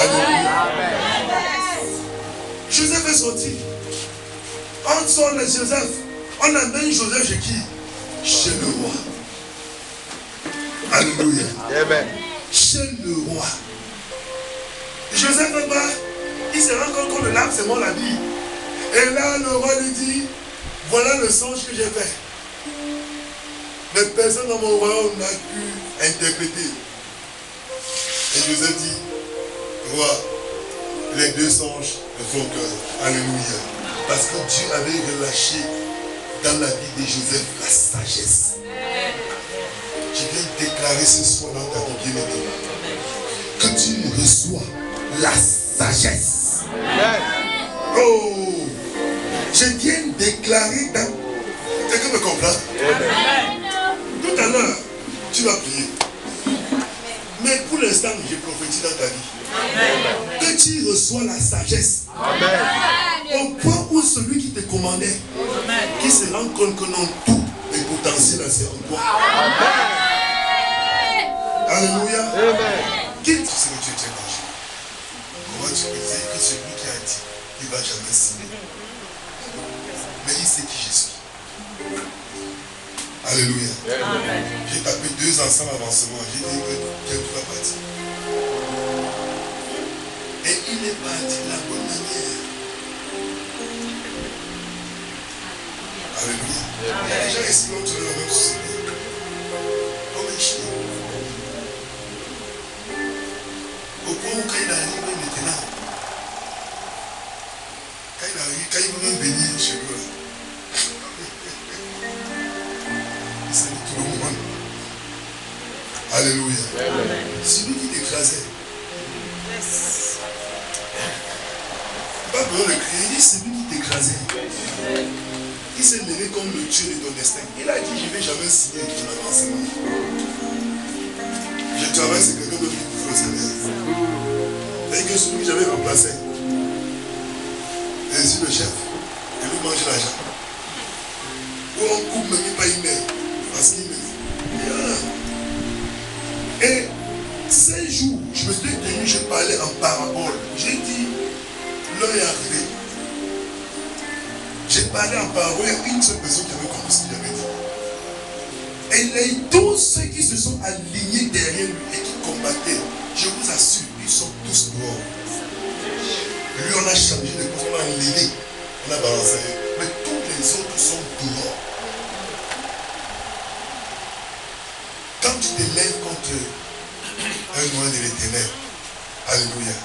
Alléluia. Joseph est sorti. On sort le Joseph. On amène Joseph chez qui? Chez le roi. Alléluia. Amen. Chez le roi. Joseph est bas. Il se rend compte que le lame, c'est mon habit. Et là, le roi lui dit, voilà le songe que j'ai fait. Mais personne dans mon royaume n'a pu interpréter. Et Joseph dit, roi, les deux songes de ton cœur. Alléluia. Parce que Dieu avait relâché dans la vie de Joseph la sagesse. Je viens déclarer ce soir dans ta vie bien-aimée que tu reçois la sagesse. Oh, je viens déclarer dans... Quelqu'un me comprend? Tout à l'heure, tu vas prier. Mais pour l'instant, je prophétise dans ta vie. Que tu reçois la sagesse. Au point où celui qui te commandait, qui se rend compte que non, tout est potentiel à ses endroits. Alléluia. Qui dit ce que tu es mangé? Comment tu peux dire que celui qui a dit, il ne va jamais signer? Mais il sait qui je suis. Alléluia. J'ai tapé 2 ans sans avancement. J'ai dit que quelqu'un va partir. Et il est parti de la bonne manière. Alléluia. Il y a des gens ici qui ont tourné la même société. Comme un chien. Au point où quand il arrive maintenant, quand il veut même venir chez lui, il salue tout le monde. Alléluia. Celui qui t'écrasait. Pas besoin de crier, il dit celui qui t'écrasait. Il s'est levé comme le Dieu de ton destin. Il a dit, je ne vais jamais signer ton avancement. Je travaille, c'est quelqu'un d'autre qui me fait le salaire. C'est que celui que j'avais remplacé, et c'est le chef, il lui mange l'argent. Ou on coupe même pas une main, parce qu'il me dit. Et ces jours, je me suis tenu, je parlais en parabole. J'ai dit, l'heure est arrivée. J'ai parlé en parole, il y a une seule personne qui avait compris ce qu'il avait dit. Et tous ceux qui se sont alignés derrière lui et qui combattaient, je vous assure, ils sont tous dehors. Lui, on a changé de cause, on a enlevé, on a balancé. Mais tous les autres sont dehors. Quand tu te lèves contre un loin de l'éternel, alléluia,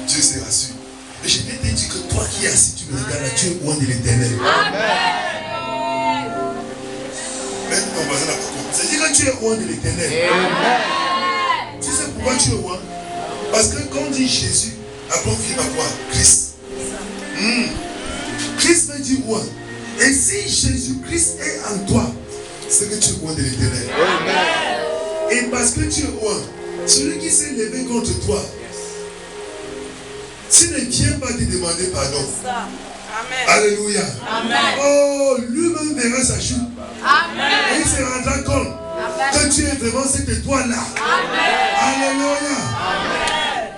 Dieu s'est rassuré. Et je viens te dire que toi qui es assis, tu me regardes, tu es loin de l'éternel. Même ton voisin n'a pas compris. C'est-à-dire que tu es loin de l'éternel. Tu sais pourquoi tu es loin? Parce que quand on dit Jésus, après on finit par quoi? Christ. Christ veut dire loin. Et si Jésus-Christ est en toi, c'est que tu es loin de l'éternel. Et parce que tu es loin, celui qui s'est levé contre toi, s'il ne vient pas te demander pardon. Amen. Alléluia. Amen. Oh, lui-même verra sa chute. Amen. Et il se rendra compte que tu es vraiment cette étoile-là. Amen. Alléluia. Amen.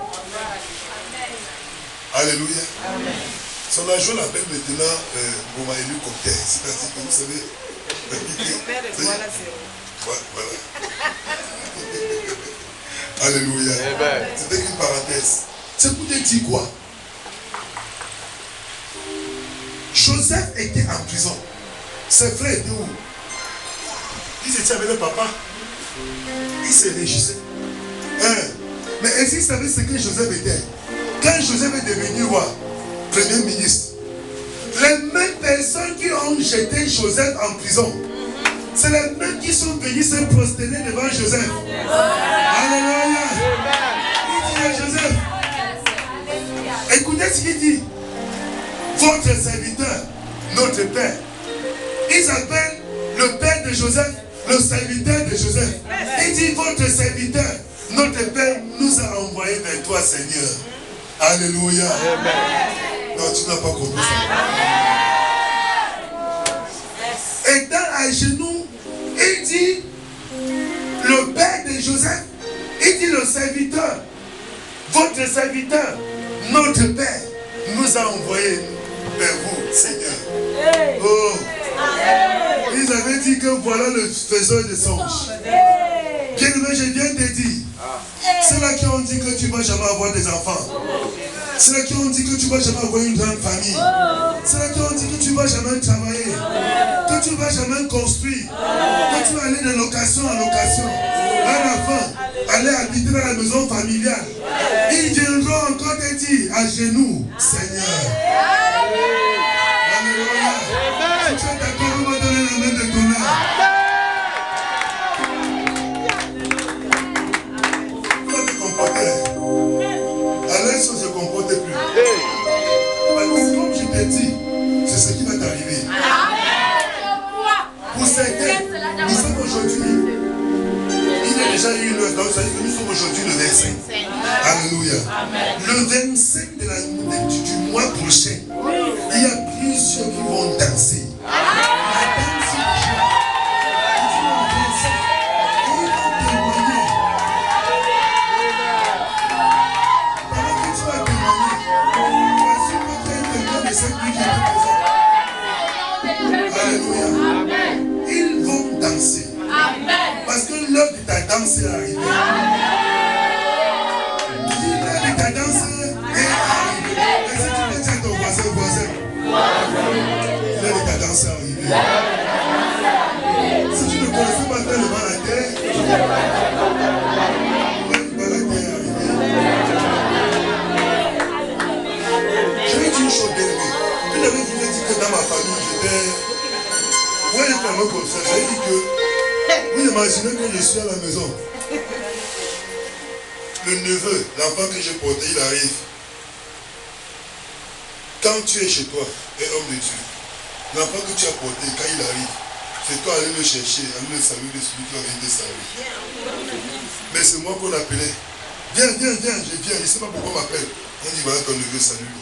Alléluia. Amen. Son adjoint l'appelle maintenant Goma élu cocktail. C'est-à-dire que vous savez. Voilà. Alléluia. C'était une parenthèse. C'est pour te dire quoi? Joseph était en prison. Ses frères étaient où? Ils étaient avec le papa. Ils se réjouissaient. Mais est-ce qu'ils savaient ce que Joseph était? Quand Joseph est devenu roi, premier ministre, les mêmes personnes qui ont jeté Joseph en prison, c'est les mêmes qui sont venus se prosterner devant Joseph. Alléluia. Il dit à Joseph, écoutez ce qu'il dit. Votre serviteur, notre père. Ils appellent le père de Joseph, le serviteur de Joseph. Il dit, votre serviteur, notre père nous a envoyés vers toi, Seigneur. Alléluia. Amen. Non, tu n'as pas compris ça. Étant à genoux, il dit, le père de Joseph, il dit le serviteur Votre serviteur, notre Père, nous a envoyés vers vous, Seigneur. Oh. Ils avaient dit que voilà le faiseur de songes. Bien-aimé, je viens de dire. Ceux-là qui ont dit que tu ne vas jamais avoir des enfants. Ceux-là qui ont dit que tu ne vas jamais avoir une grande famille. Ceux-là qui ont dit que tu ne vas jamais travailler. Que tu ne vas jamais construire. Que tu vas aller de location en location. À la fin, aller habiter dans la maison familiale. Ils viendront encore te dire à genoux, Seigneur. Alléluia. Si tu es d'accord, on va donner la main de ton âme. Alex ne se comportait plus. Comme je t'ai dit, c'est ce qui va t'arriver. Pour certains, nous sommes aujourd'hui. Il y a déjà eu une heure, donc ça veut dire que nous sommes aujourd'hui le 25. Alléluia. Le 25 du mois prochain, il y a plusieurs qui vont danser. Ils vont danser. Parce que l'heure de ta danse est arrivée. L'heure de ta danse est arrivée. Et si tu peux dire à ton voisin, l'heure de ta danse est arrivée. Si tu ne connaissais pas faire le bas la terre, l'heure du bas la terre est arrivée. Je vais dire une chose, bien-aimé. Tu n'avais voulu dire que dans ma famille, j'étais... Ouais, il comme ça. J'ai dit que vous imaginez que je suis à la maison. Le neveu, l'enfant que j'ai porté, il arrive. Quand tu es chez toi, un homme de Dieu, l'enfant que tu as porté, quand il arrive, c'est toi aller le chercher, aller le saluer de celui qui a envie de saluer. Mais c'est moi qu'on appelait. Viens, je viens, je ne sais pas pourquoi on m'appelle. On dit, voilà ton neveu, salue-le.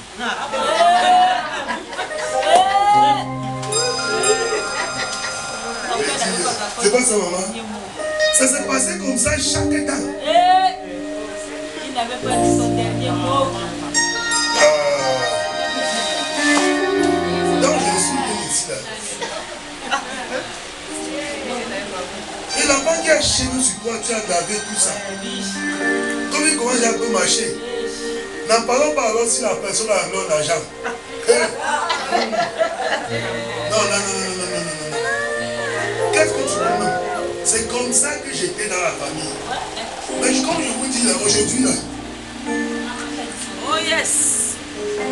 C'est pas ça, maman? Ça s'est passé comme ça chaque temps. Il n'avait pas dit son dernier mot. Donc je suis venu ici là. Et l'enfant qui a chenu sur toi, tu as lavé tout ça. Comme il commence à un peu marcher. N'en parlons pas alors si la personne a amené l'argent. Non. Qu'est-ce que tu veux? C'est comme ça que j'étais dans la famille. Mais comme je vous dis là, aujourd'hui là. Oh yes.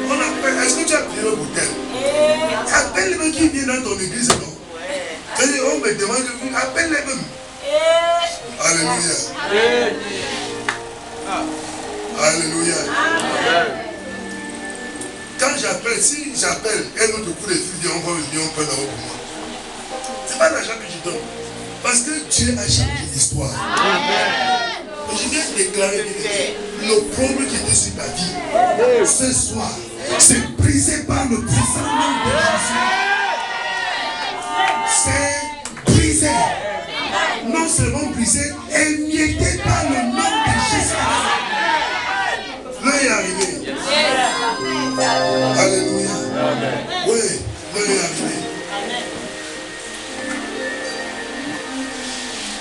On appelle, est-ce que tu as pris le bouteille? Appelle les mêmes qui viennent dans ton église, non? C'est-à-dire, on me demande, appelle les mêmes. Alléluia. Alléluia. Quand j'appelle, si j'appelle, un autre coup de fil, on va venir, on prend d'abord pour moi. Ce n'est pas l'argent que je donne. Parce que Dieu a changé l'histoire. Je viens de déclarer que l'opprobre qui était sur ta vie, ce soir, c'est brisé par le puissant nom de Jésus. C'est brisé. Non seulement brisé, émietté par le nom de Jésus. L'heure est arrivée. Alléluia. Oui, l'heure est arrivée.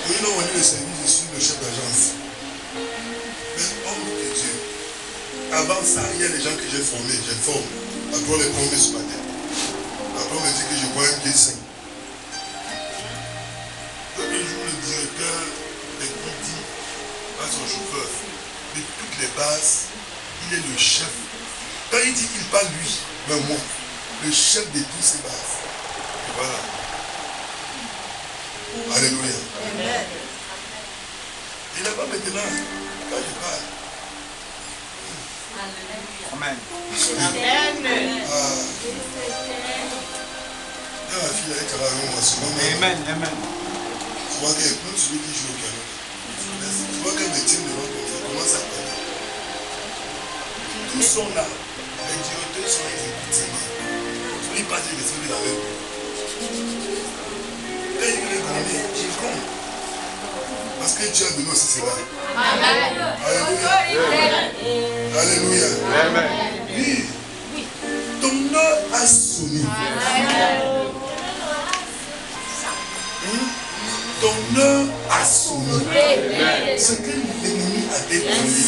Oui, non, on est le service, je suis le chef d'agence. Mais homme de Dieu, avant ça, il y a des gens que j'ai formés, je forme. Après les former ce matin. Après on me dit que je vois un dessin. Un jour, le directeur technique dit à son chauffeur, de toutes les bases, il est le chef. Quand il dit qu'il parle lui, mais moi, le chef de toutes ces bases. Et voilà. Alléluia. Amen. Et là-bas maintenant, quand je parle. Amen. Amen. Là, ma fille, elle est carrément moi souvent. Amen. Amen. Tu vois qu'elle peut celui qui joue au piano. Tu vois qu'elle me tient devant comme ça. Comment ça s'appelle? Tous sont là. Les directeurs sont exécutés. Ils passent les questions de la même. Et il veut les connaître, j'y compte. Parce que Dieu a donné aussi cela. Alléluia. Alléluia. Amen. Oui. Ton heure a sonné. Ton heure a sonné. Ce que l'ennemi a détruit,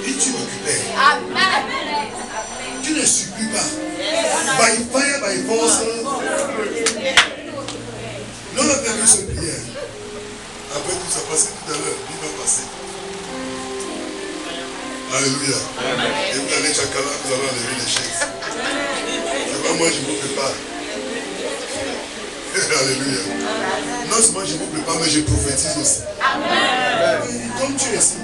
et tu récupères. Amen. Tu ne subis pas. By fire, by force. Non, on a fait une seule prière. Après tout ça, parce que tout à l'heure, il va passer. Alléluia. Et vous allez chacun là, vous allez enlever les chaises. C'est pas moi, je vous prépare. Alléluia. Non seulement je vous prépare, mais je prophétise aussi. Amen. Comme tu es ici,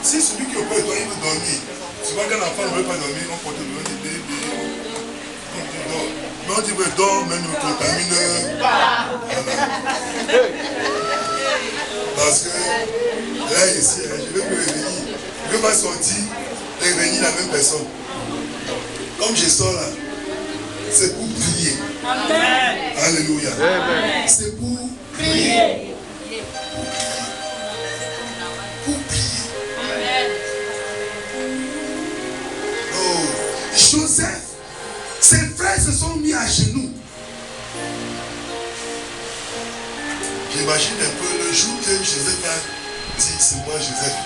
si celui qui est auprès de toi, il veut dormir. Souvent quand l'enfant ne veut pas dormir, on porte le bébé. Mais on dit, mais dors, mais nous contamine. Parce que là, ici, je ne vais plus revenir. Je ne vais pas sortir et revenir la même personne. Comme je sors là, c'est pour prier. Amen. Alléluia. Amen. C'est pour prier. Pour prier. Amen. Oh, Joseph, ses frères se sont mis à genoux. J'imagine un peu le jour que Joseph a dit, c'est moi Joseph.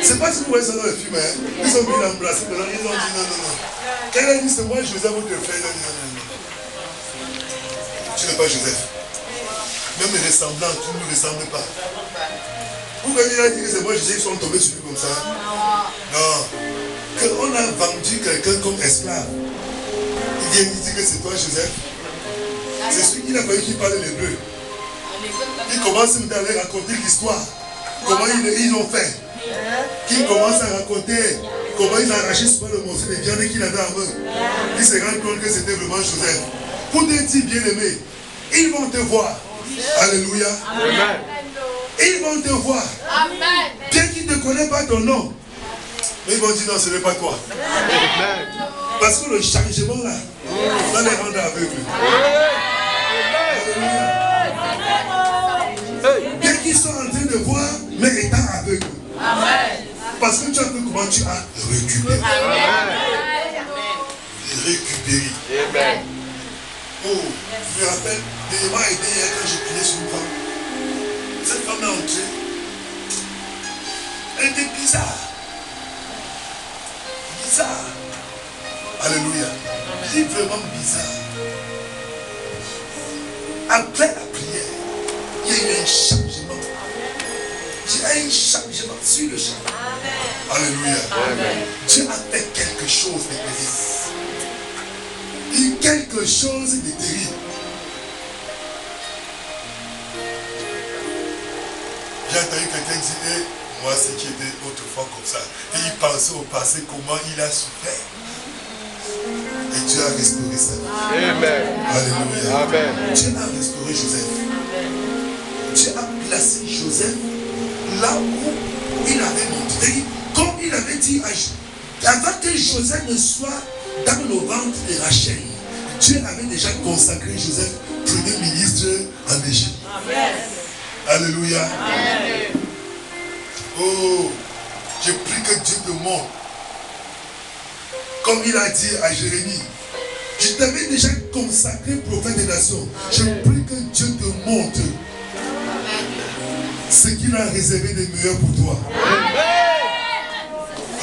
C'est pas si vous voyez ça dans le film, hein? Ils ont mis l'embrasser, mais là, ils ont dit non. Quand il a dit c'est moi Joseph, votre frère, il a dit non. Tu n'es pas Joseph. Même les ressemblants, tu ne nous ressembles pas. Pourquoi il a dit que c'est moi Joseph, ils sont tombés sur lui comme ça? Non. Qu'on a vendu quelqu'un comme esclave. Il vient lui dire que c'est toi Joseph. C'est celui qui n'a pas eu qui parle l'hébreu. Il commence à leur raconter l'histoire. Comment ils ont fait. Qui commence à raconter comment ils ont arraché souvent le morceau de viande qu'il avait en main. Il se rend compte que c'était vraiment Joseph. Pour te dire bien aimé, ils vont te voir. Alléluia. Amen. Ils vont te voir. Amen. Bien qu'ils ne connaissent pas ton nom. Mais ils vont dire non, ce n'est pas toi. Amen. Parce que le changement là, va les rendre aveugles. Bien qu'ils sont en train de voir, mais étant aveugles. Amen. Parce que tu as vu comment tu as récupéré. Amen. Récupéré. Amen. Oh, je me rappelle, des mois et des quand j'ai prié sur une femme. Cette femme est entrée. Elle était bizarre. Bizarre. Alléluia. Elle est vraiment bizarre. Après la prière, il y a eu un changement. Il y a eu un changement sur le champ. Alléluia. Amen. Dieu a fait quelque chose de terrible. Il quelque chose de terrible. J'ai entendu quelqu'un dire, hey, moi c'est qui était autrefois comme ça. Et il pensait au passé comment il a souffert. Et Dieu a restauré ça. Amen. Alléluia. Amen. Dieu a restauré Joseph. Dieu a placé Joseph là où il avait monté. Comme il avait dit avant que Joseph ne soit dans le ventre de Rachel, Dieu avait déjà consacré Joseph premier ministre en Égypte. Amen. Alléluia. Amen. Oh, je prie que Dieu te montre. Comme il a dit à Jérémie, je t'avais déjà consacré prophète des nations. Je prie que Dieu te montre ce qu'il a réservé de meilleur pour toi. Amen.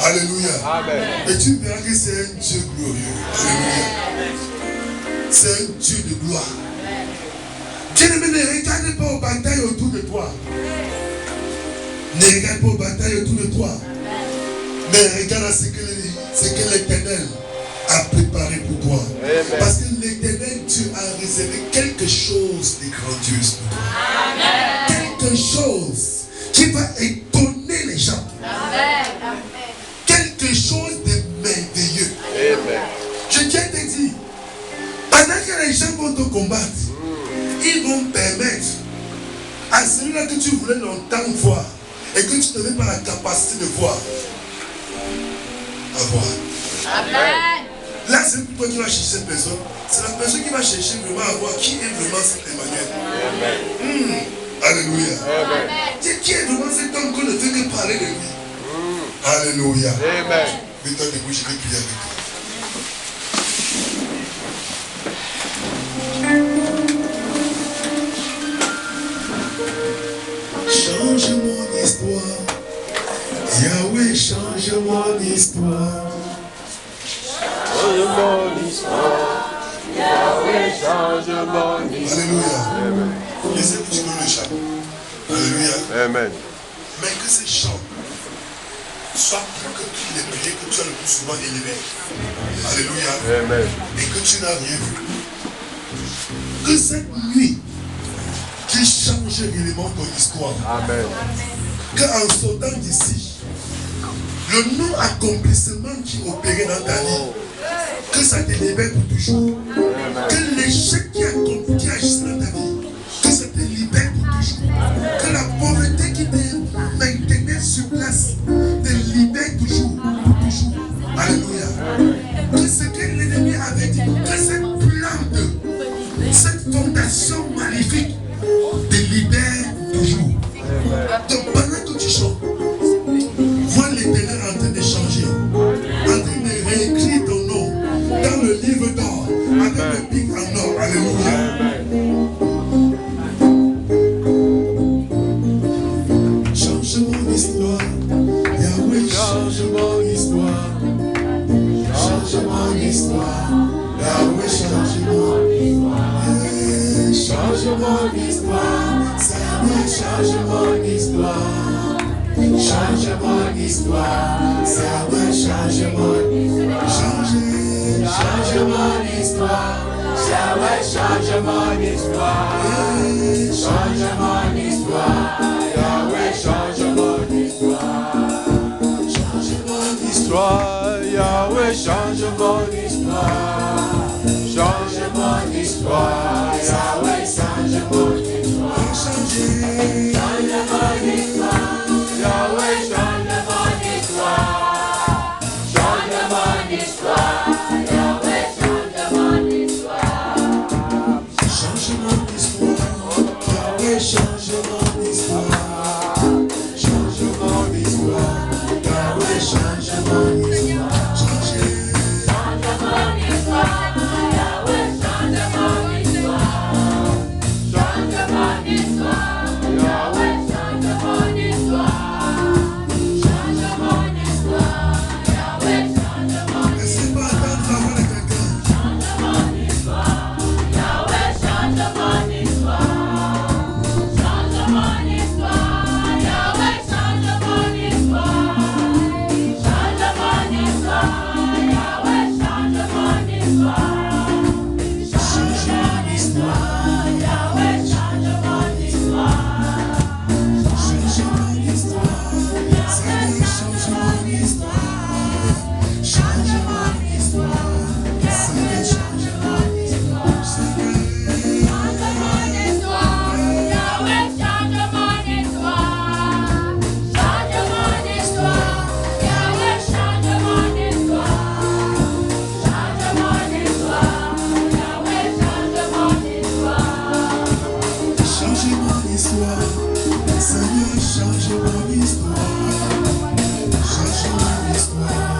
Alléluia. Amen. Et tu verras que c'est un Dieu glorieux. Alléluia. C'est un Dieu de gloire. Bien-aimé, ne regarde pas aux batailles autour de toi. Ne regarde pas aux batailles autour de toi. Mais regarde à ce que l'Éternel a préparé pour toi. Amen. Parce que l'Éternel, Dieu a réservé quelque chose de grandiose pour toi. Amen. Quelque chose qui va étonner les gens. Amen. Quelque chose de merveilleux. Amen. Je tiens à te dire, pendant que les gens vont te combattre, ils vont permettre à celui-là que tu voulais longtemps voir et que tu n'avais pas la capacité de voir, à voir. Amen. Là, c'est pour toi qui vas chercher cette personne. C'est la personne qui va chercher vraiment à voir qui est vraiment cet Emmanuel. Amen. Alléluia. Amen. Qui est vraiment cet homme qu'on ne fait que parler de lui. Alléluia. Amen. Mets-toi debout, je vais prier avec toi. Change mon histoire. Yahweh, change mon histoire. Change mon histoire. Yahweh, change mon histoire. Alléluia. Amen. Laissez que tu connais le chant. Alléluia. Amen. Mais que ces chants soient plus que tous les prières que tu as le plus souvent élevés. Alléluia. Amen. Et que tu n'as rien vu. Que cette nuit qui change réellement ton histoire. Amen. Qu'en sortant d'ici, le non-accomplissement qui opérait dans ta vie, que ça te libère pour toujours. Que l'échec qui agit dans ta vie, que ça te libère pour toujours. Que la pauvreté qui te maintenait sur place te libère toujours, pour toujours. Alléluia. Que ce que l'ennemi avait dit, que cette plante, cette fondation maléfique te libère pour toujours. Donc pendant que tu chantes, vois l'Éternel en train de changer, en train de réécrire ton nom dans le livre d'or, avec le pic en or. Alléluia. Change mon histoire, Yahweh, change mon histoire. Change mon histoire, Yahweh, change mon histoire. Change mon histoire, Seigneur, change mon histoire. Change mon histoire, Seigneur, change mon histoire. Change mon histoire, Seigneur, change mon histoire. Change mon histoire, Yahweh, change mon histoire. Change mon histoire, Yahweh, change mon histoire. Change mon histoire. Yahweh, change mon histoire. Change mon histoire. Yahweh, change mon histoire. Change mon histoire. Yahweh, change mon histoire. Change mon histoire, Yahweh, change mon histoire. Change mon histoire, Yahweh, change mon histoire. Change mon histoire. Yahweh, change mon histoire. Change mon histoire. Yahweh, change mon histoire. Change mon histoire. Yahweh, change mon histoire. Laissez pas attendre la parole de quelqu'un. Change mon histoire. Yahweh, change mon histoire. Change mon histoire. Yahweh, change mon histoire. Change mon histoire. Yahweh, change mon histoire. Change mon histoire, Yahweh, change mon histoire. change mon histoire. Seigneur, change mon histoire. Change mon histoire. Seigneur, change mon histoire. Seigneur. Yahweh, change mon histoire. Change mon histoire. Yahweh, change mon histoire. Change mon histoire. Yahweh, change mon histoire. Change mon histoire, Seigneur, change mon histoire. Change mon histoire,